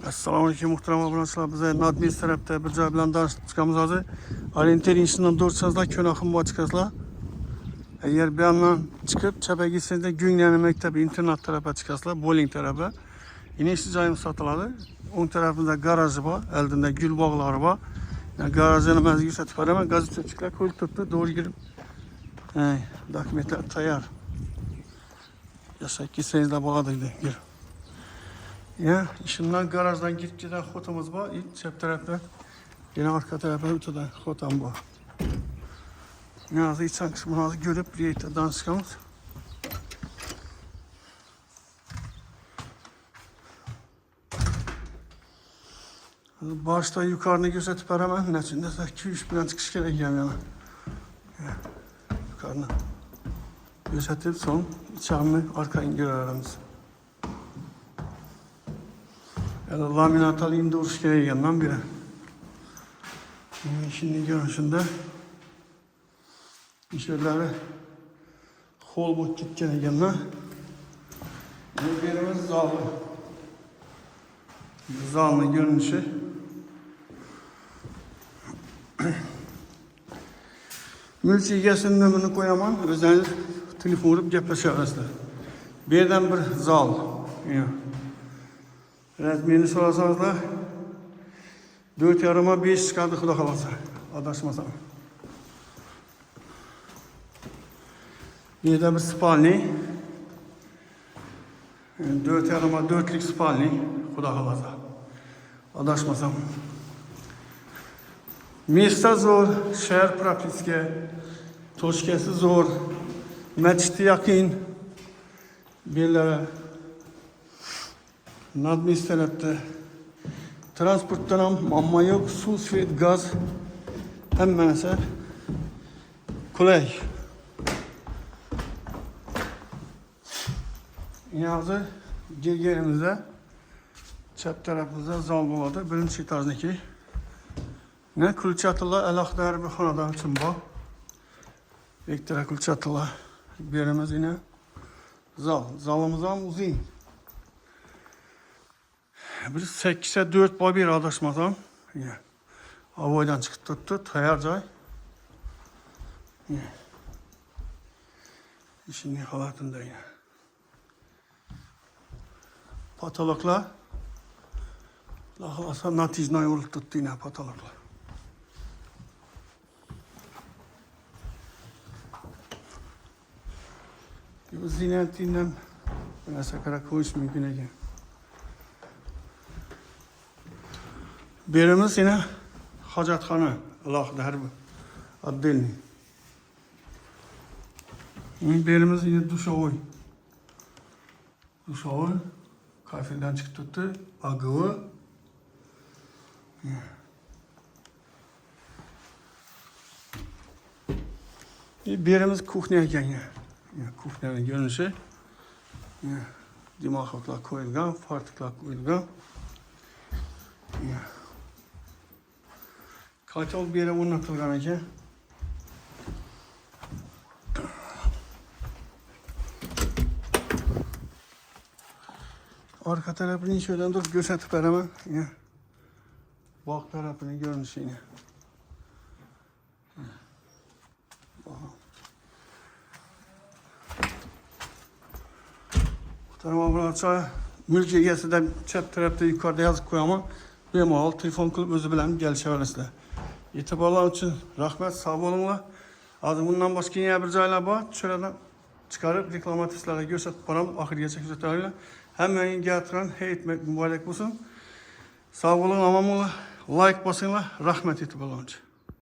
Assalomu alaykum muhtaram obunachilar. Biz Nadmiz tarafda bir joy bilan danışib chiqamiz hozir. Orienteringizni 400 ko'naqim bor chiqasizlar. Agar bu yerdan chiqib chapga gitsangizlar Gungnan maktab internat tarafga chiqasizlar, bowling tarafga. Yine işte joyimiz sotiladi. O'ng tarafimizda garaji bor, oldinda gul bog'lari bor. Yani garajini men ko'rsatib beraman. Gazetchilar qo'yib turibdi, to'g'ri kirib. Dokumentlar tayyor. Yashab ketsangizlar bo'ladi deydi. Ya, şundan garajdan gitgiden xotamız var. İlk çap taraftan, yine arka taraftan öteden xotam var. Yazı içen kısmını azı görüp bir yeterden çıkamız. Başta yukarını gözetip hemen neçinde 2-3 bilen çıkış gerekiyor yani. Yukarını gözetip son içerimi arkayı görürüz. Yani laminatalı indi uğruş gereğinden biri. Şimdi görünüşünde işlerleri hol bot gitgeneğinden birimiz zalı. Zalının görünüşü mülkiyetin nömrünü koyamam. Özel telefon vurup gepleşersizler. Birden bir zal. Resmini sorarsanız da 4 yarıma 5 çıkardı Xudo kalasa. Adaşmasam. Bir de bir spalni. 4 yarıma 4'lik spalni Xudo kalasa. Adaşmasam. Место zor, şehir propiske, toşkesi zor, meçhti yakın, birlere. Nadmiz tarafta transporttan amma yok, su, svet, gaz hemen kolay. Yazı gelgenimizde çap tarafımızda zal buladı. Birinci etajdaki ne kulçatıla əlaqdar bir xonadan üçün bu. Elektra kulçatıla birimiz yine zal. Zalımızdan uzun. Bir 8'e 4 boy bir adaşmasam. Avoydan çıkıp tuttu. Tayar joy. İşinin halatında yine. Patologlar. Lahalasa natijnay olup tuttu yine patologlar. Bu zinetinden bana sakarak koyuş mümkün eken. Birimiz yine hacatxana, əlaqdar bu, addelni. Birimiz yine duşovoy. Duşovoy, kafirden çıktı tuttu, agıvı. Birimiz kuhne eken ya. Kuhnenin görünüşü. Dimaklıklar koyulgan, fartıklar koyulgan. Kaçol bir yere oynatılgan eken. Arka tarafını şöyle dur gösterip veremem. Bak tarafının görünüşünü. Tamam bunaqa mülkiyesi de çap tarafta yukarıda yazıp koyamam. Bemalol telefon kılıp özü bilen gelişebilirsizler. Etibarlar için rahmet, sağ olunlar. Az bundan başka yine bir joylar var. Şuradan çıkarıp reklamatistlerle gösterip baram ahirgacha kuzatadilar. Hemen getiren heyet mübarek olsun. Sağ olun, aman olun. Like basınlar. Rahmet etibarlar için.